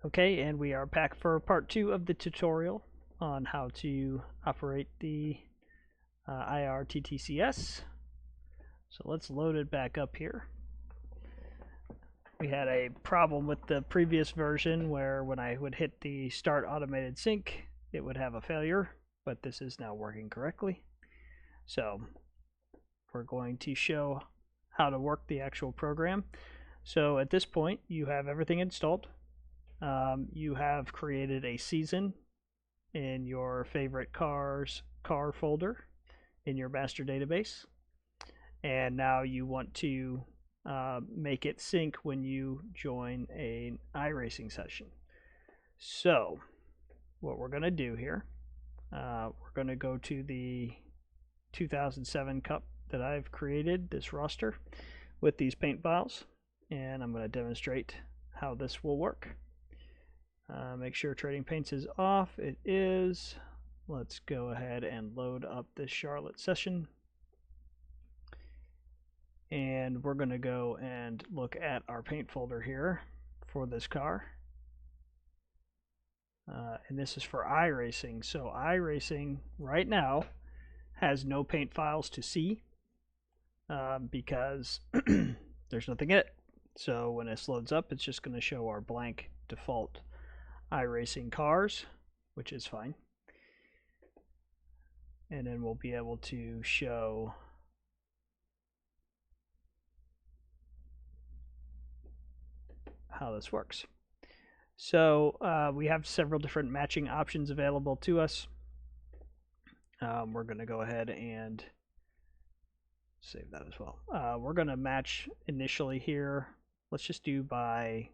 Okay, and we are back for part 2 of the tutorial on how to operate the iRTTCS. So let's load it back up here. We had a problem with the previous version where when I would hit the start automated sync, it would have a failure, but this is now working correctly. So we're going to show how to work the actual program. So at this point, you have everything installed. You have created a season in your favorite car folder in your master database, and now you want to make it sync when you join an iRacing session. So what we're going to do here, we're going to go to the 2007 Cup that I've created, this roster with these paint files, and I'm going to demonstrate how this will work. Make sure trading paints is off. It is. Let's go ahead and load up this Charlotte session. And we're going to go and look at our paint folder here for this car. And this is for iRacing. So iRacing right now has no paint files to see because there's nothing in it. So when this loads up, it's just going to show our blank default iRacing cars, which is fine. And then we'll be able to show how this works. So we have several different matching options available to us. We're going to go ahead and save that as well. We're going to match initially here. Let's just do by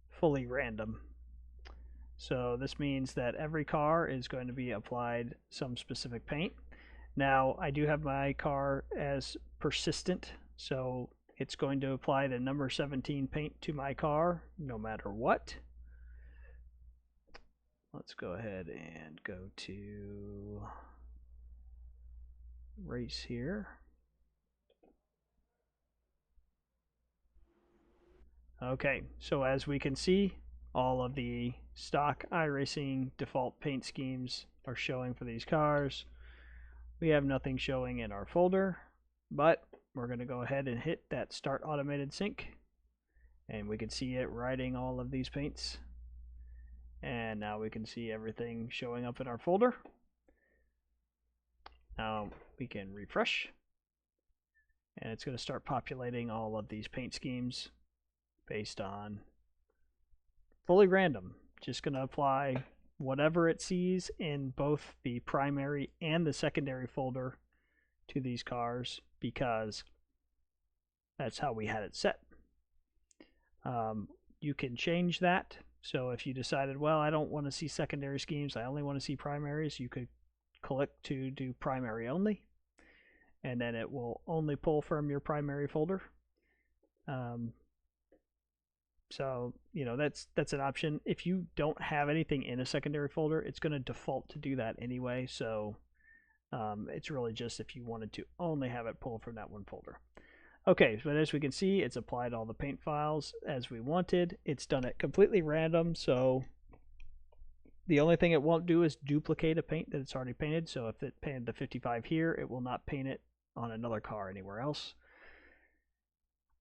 fully random. So this means that every car is going to be applied some specific paint. Now I do have my car as persistent, so it's going to apply the number 17 paint to my car no matter what. Let's go ahead and go to race here. Okay, so as we can see, all of the stock iRacing default paint schemes are showing for these cars. We have nothing showing in our folder, but we're going to go ahead and hit that start automated sync, and we can see it writing all of these paints. And now we can see everything showing up in our folder. Now we can refresh, and it's going to start populating all of these paint schemes based on fully random. Just going to apply whatever it sees in both the primary and the secondary folder to these cars because that's how we had it set. You can change that. So if you decided, well, I don't want to see secondary schemes, I only want to see primaries, you could click to do primary only, and then it will only pull from your primary folder. So, you know, that's an option. If you don't have anything in a secondary folder, it's going to default to do that anyway. So it's really just if you wanted to only have it pull from that one folder. Okay, but as we can see, it's applied all the paint files as we wanted. It's done it completely random, so the only thing it won't do is duplicate a paint that it's already painted. So if it painted the 55 here, it will not paint it on another car anywhere else.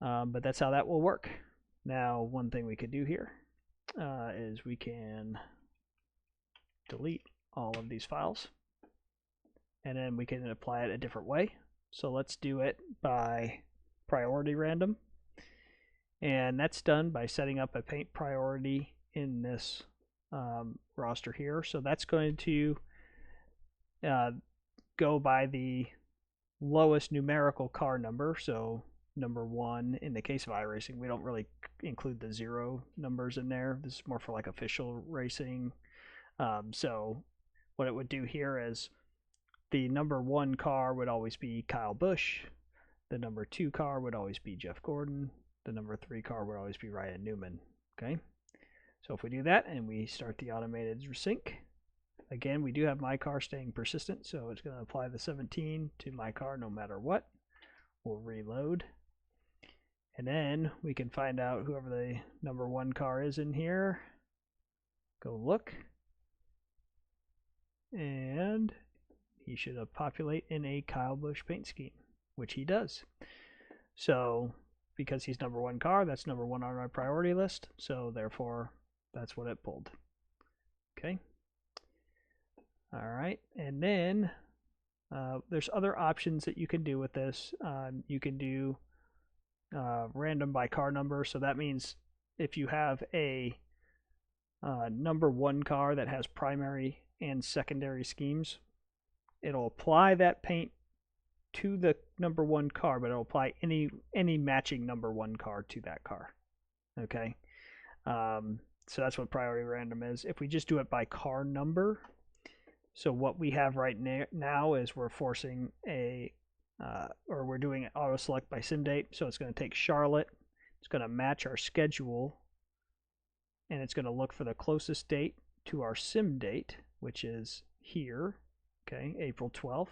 But that's how that will work. Now, one thing we could do here is we can delete all of these files, and then we can apply it a different way. So let's do it by priority random, and that's done by setting up a paint priority in this roster here. So that's going to go by the lowest numerical car number. So number 1 in the case of iRacing, we don't really include the 0 numbers in there. This is more for like official racing. So what it would do here is the number 1 car would always be Kyle Busch. The number 2 car would always be Jeff Gordon. The number 3 car would always be Ryan Newman. Okay, so if we do that and we start the automated sync, again, we do have my car staying persistent, so it's going to apply the 17 to my car no matter what. We'll reload, And then we can find out whoever the number 1 car is in here. Go look. And he should populate in a Kyle Busch paint scheme, which he does. So because he's number 1 car, that's number 1 on our priority list. So therefore, that's what it pulled. Okay. All right. And then there's other options that you can do with this. You can do random by car number. So that means if you have a number 1 car that has primary and secondary schemes, it'll apply that paint to the number 1 car, but it'll apply any matching number 1 car to that car. Okay. So that's what priority random is. If we just do it by car number, so what we have right now is we're forcing or we're doing an auto select by sim date. So it's going to take Charlotte, it's going to match our schedule, and it's going to look for the closest date to our sim date, which is here, okay, April 12th.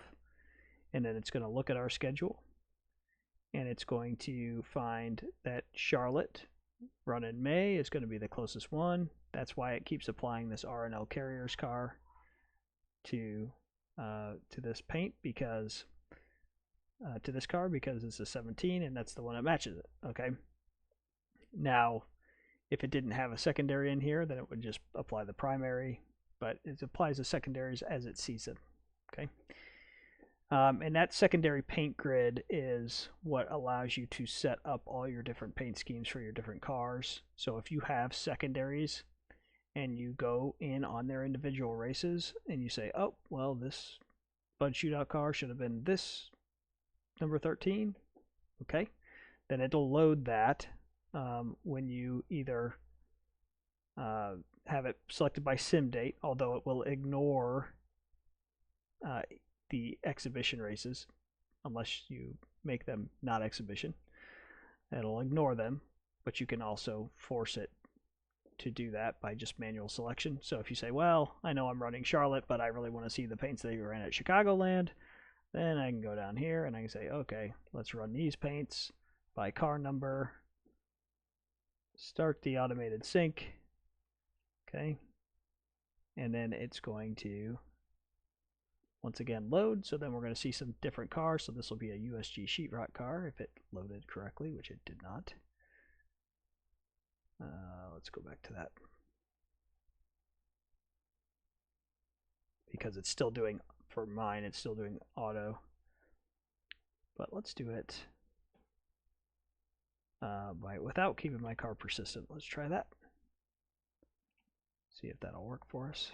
And then it's going to look at our schedule, and it's going to find that Charlotte run in May is going to be the closest one. That's why it keeps applying this R&L Carriers car to this paint, because to this car, because it's a 17 and that's the one that matches it. Okay. Now, if it didn't have a secondary in here, then it would just apply the primary, but it applies the secondaries as it sees them. Okay. And that secondary paint grid is what allows you to set up all your different paint schemes for your different cars. So if you have secondaries and you go in on their individual races and you say, oh, well, this Bud Shootout car should have been this number 13, okay, then it'll load that when you either have it selected by sim date, although it will ignore the exhibition races unless you make them not exhibition. It'll ignore them, but you can also force it to do that by just manual selection. So if you say, well, I know I'm running Charlotte, but I really want to see the paints that you ran at Chicagoland, then I can go down here and I can say, okay, let's run these paints by car number, start the automated sync, okay, and then it's going to once again load. So then we're going to see some different cars. So this will be a USG sheetrock car if it loaded correctly, which it did not. Let's go back to that, because it's still doing, for mine, it's still doing auto. But let's do it without keeping my car persistent. Let's try that. See if that'll work for us.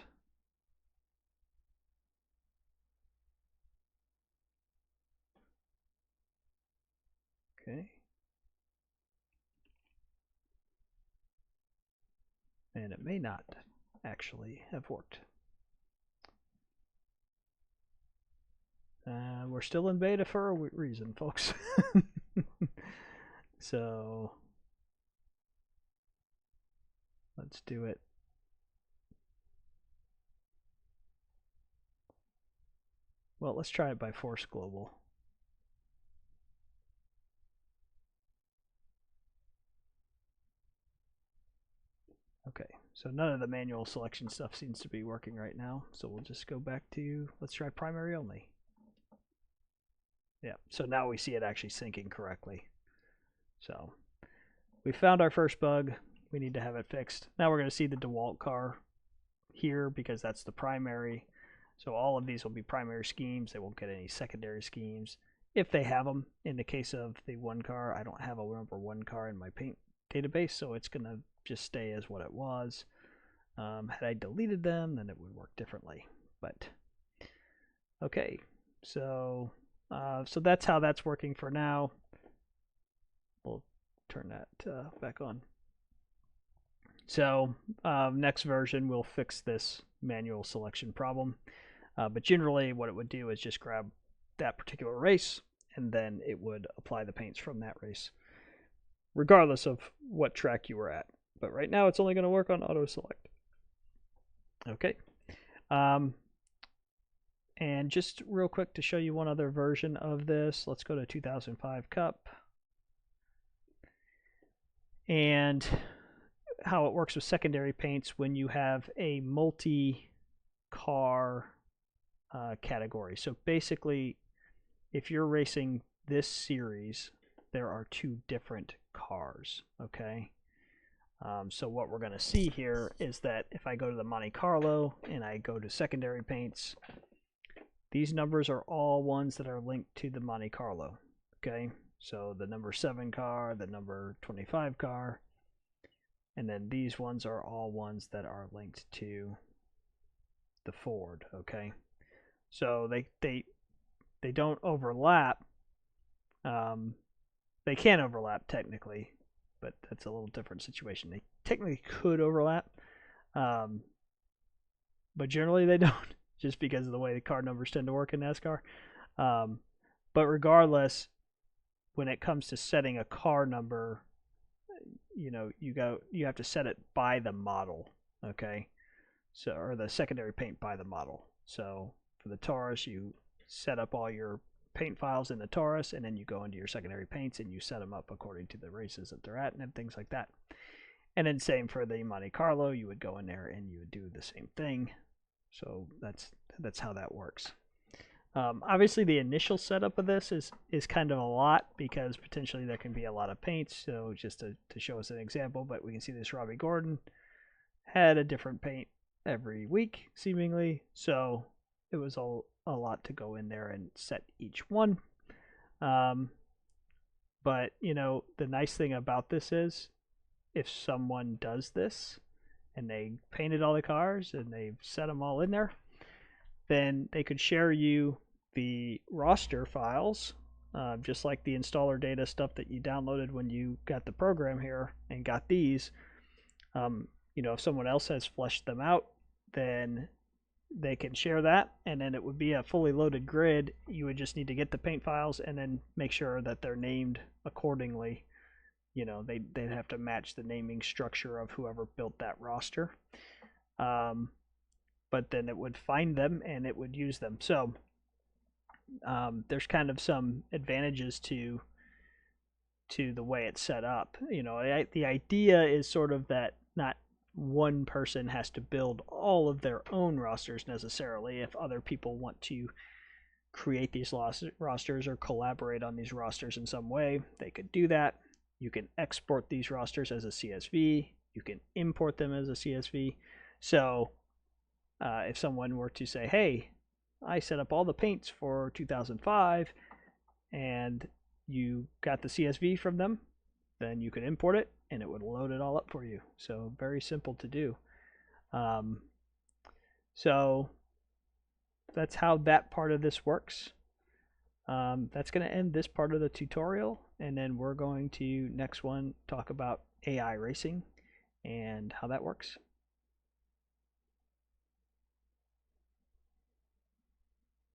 Okay. And it may not actually have worked. We're still in beta for a reason, folks. So let's do it. Well, let's try it by Force Global. Okay, so none of the manual selection stuff seems to be working right now. So we'll just go back to, let's try primary only. Yeah, so now we see it actually syncing correctly. So we found our first bug. We need to have it fixed. Now we're going to see the DeWalt car here because that's the primary. So all of these will be primary schemes. They won't get any secondary schemes if they have them. In the case of the 1 car, I don't have a number 1 car in my paint database, so it's going to just stay as what it was. Had I deleted them, then it would work differently. But okay, so that's how that's working for now. We'll turn that back on. So next version we'll fix this manual selection problem. But generally what it would do is just grab that particular race and then it would apply the paints from that race, regardless of what track you were at. But right now it's only going to work on auto select. Okay. And just real quick to show you one other version of this, let's go to 2005 Cup. and how it works with secondary paints when you have a multi-car category. So basically, if you're racing this series, there are two different cars, okay? So what we're going to see here is that if I go to the Monte Carlo and I go to secondary paints, these numbers are all ones that are linked to the Monte Carlo, okay? So the number 7 car, the number 25 car, and then these ones are all ones that are linked to the Ford, okay? So they don't overlap. They can overlap technically, but that's a little different situation. They technically could overlap, but generally they don't, just because of the way the car numbers tend to work in NASCAR. But regardless, when it comes to setting a car number, you have to set it by the model, okay? So, or the secondary paint by the model. So for the Taurus, you set up all your paint files in the Taurus, and then you go into your secondary paints and you set them up according to the races that they're at and things like that. And then same for the Monte Carlo, you would go in there and you would do the same thing. So that's how that works. Obviously, the initial setup of this is kind of a lot, because potentially there can be a lot of paints. So just to show us an example, but we can see this Robbie Gordon had a different paint every week, seemingly. So it was a lot to go in there and set each one. But, the nice thing about this is, if someone does this and they painted all the cars and they've set them all in there, then they could share you the roster files, just like the installer data stuff that you downloaded when you got the program here and got these. If someone else has fleshed them out, then they can share that, and then it would be a fully loaded grid. You would just need to get the paint files and then make sure that they're named accordingly. They'd have to match the naming structure of whoever built that roster. But then it would find them and it would use them. So there's kind of some advantages to the way it's set up. The idea is sort of that not one person has to build all of their own rosters necessarily. If other people want to create these rosters or collaborate on these rosters in some way, they could do that. You can export these rosters as a CSV. You can import them as a CSV. So if someone were to say, hey, I set up all the paints for 2005, and you got the CSV from them, then you can import it and it would load it all up for you. So very simple to do. So that's how that part of this works. That's going to end this part of the tutorial, and then we're going to next one talk about AI racing and how that works.